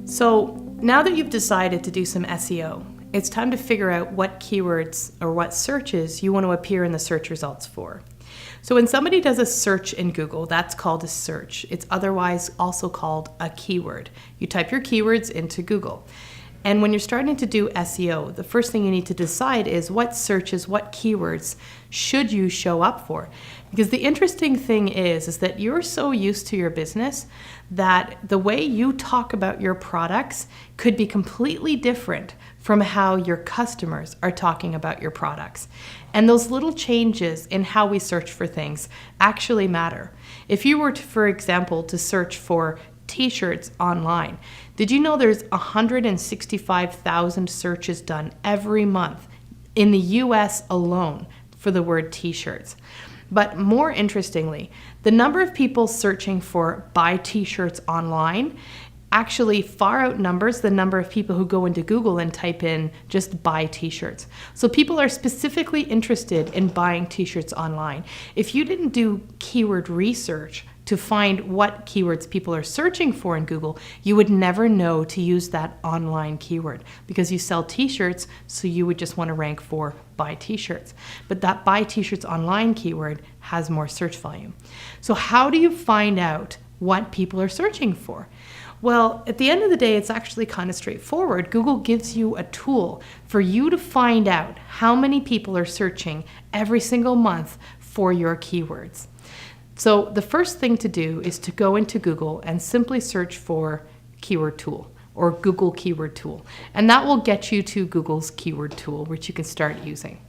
So now that you've decided to do some SEO, it's time to figure out what keywords or what searches you want to appear in the search results for. So when somebody does a search in Google, that's called a search. It's otherwise also called a keyword. You type your keywords into Google. And when you're starting to do SEO, the first thing you need to decide is what searches, what keywords should you show up for? Because the interesting thing is that you're so used to your business that the way you talk about your products could be completely different from how your customers are talking about your products. And those little changes in how we search for things actually matter. If you were to, for example, to search for t-shirts online, did you know there's 165,000 searches done every month in the US alone for the word t-shirts? But more interestingly, the number of people searching for buy t-shirts online actually far outnumbers the number of people who go into Google and type in just buy t-shirts. So people are specifically interested in buying t-shirts online. If you didn't do keyword research to find what keywords people are searching for in Google, you would never know to use that online keyword because you sell t-shirts, so you would just want to rank for buy t-shirts. But that buy t-shirts online keyword has more search volume. So how do you find out what people are searching for? Well, at the end of the day, it's actually kind of straightforward. Google gives you a tool for you to find out how many people are searching every single month for your keywords. So the first thing to do is to go into Google and simply search for keyword tool or Google keyword tool. And that will get you to Google's keyword tool, which you can start using.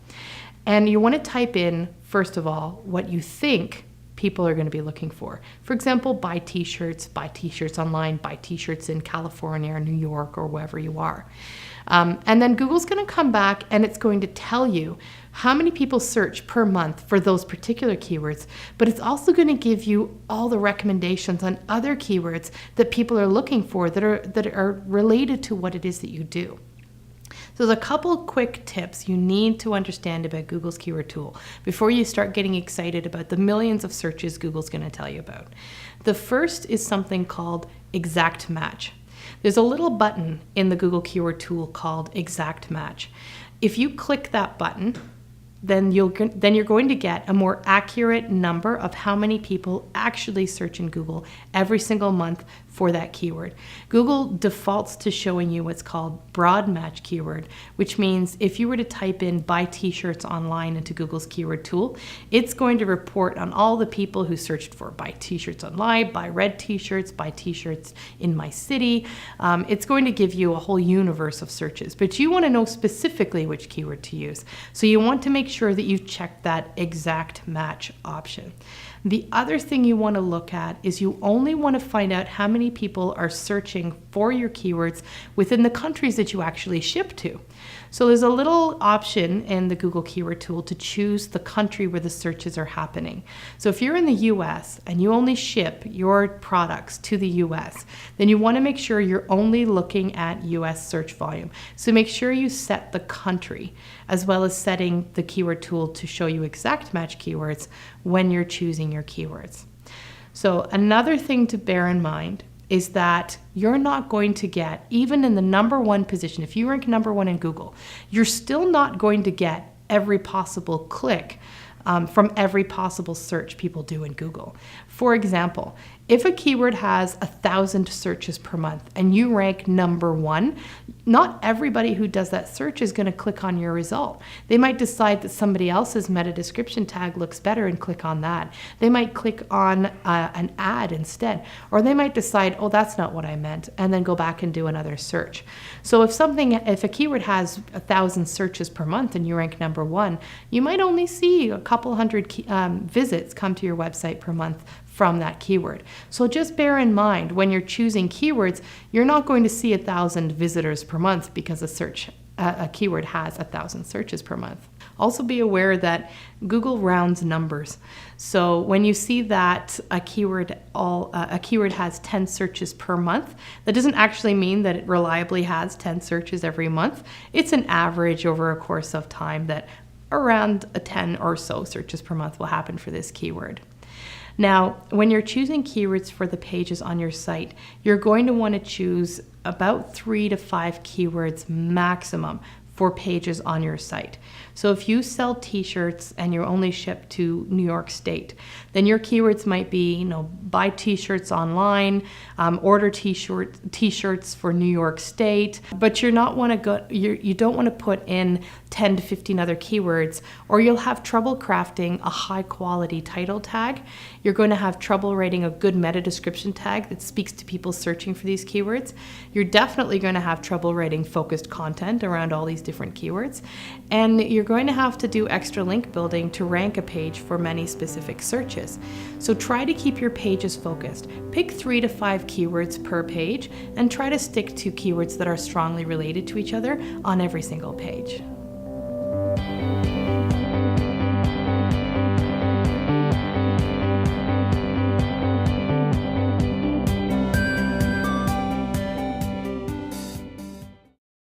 And you want to type in, first of all, what you think people are going to be looking for. For example, buy t-shirts online, buy t-shirts in California or New York or wherever you are. And then Google's going to come back and it's going to tell you how many people search per month for those particular keywords, but it's also going to give you all the recommendations on other keywords that people are looking for that are related to what it is that you do. So there's a couple quick tips you need to understand about Google's keyword tool before you start getting excited about the millions of searches Google's going to tell you about. The first is something called exact match. There's a little button in the Google keyword tool called exact match. If you click that button, then you're going to get a more accurate number of how many people actually search in Google every single month for that keyword. Google defaults to showing you what's called broad match keyword, which means if you were to type in buy t-shirts online into Google's keyword tool, it's going to report on all the people who searched for buy t-shirts online, buy red t-shirts, buy t-shirts in my city. It's going to give you a whole universe of searches, but you want to know specifically which keyword to use. So you want to make sure that you check that exact match option. The other thing you want to look at is you only want to find out how many people are searching for your keywords within the countries that you actually ship to. So there's a little option in the Google keyword tool to choose the country where the searches are happening. So if you're in the US and you only ship your products to the US, then you want to make sure you're only looking at US search volume. So make sure you set the country as well as setting the keyword tool to show you exact match keywords when you're choosing your keywords. So another thing to bear in mind is that you're not going to get, even in the #1 position, if you rank #1 in Google, you're still not going to get every possible click from every possible search people do in Google. For example, if a keyword has 1,000 searches per month and you rank #1, not everybody who does that search is going to click on your result. They might decide that somebody else's meta description tag looks better and click on that. They might click on an ad instead, or they might decide, oh, that's not what I meant, and then go back and do another search. So if a keyword has 1,000 searches per month and you rank #1, you might only see a couple hundred visits come to your website per month from that keyword. So just bear in mind when you're choosing keywords, you're not going to see 1,000 visitors per month because a keyword has 1,000 searches per month. Also be aware that Google rounds numbers. So when you see that a keyword has 10 searches per month, that doesn't actually mean that it reliably has 10 searches every month. It's an average over a course of time that around 10 or so searches per month will happen for this keyword. Now, when you're choosing keywords for the pages on your site, you're going to want to choose about 3 to 5 keywords maximum for pages on your site. So if you sell t-shirts and you only ship to New York State, then your keywords might be, buy t-shirts online, order t-shirts for New York State, but you don't want to put in 10 to 15 other keywords, or you'll have trouble crafting a high quality title tag. You're going to have trouble writing a good meta description tag that speaks to people searching for these keywords. You're definitely going to have trouble writing focused content around all these different keywords, and you're going to have to do extra link building to rank a page for many specific searches. So try to keep your pages focused. Pick 3 to 5 keywords per page and try to stick to keywords that are strongly related to each other on every single page.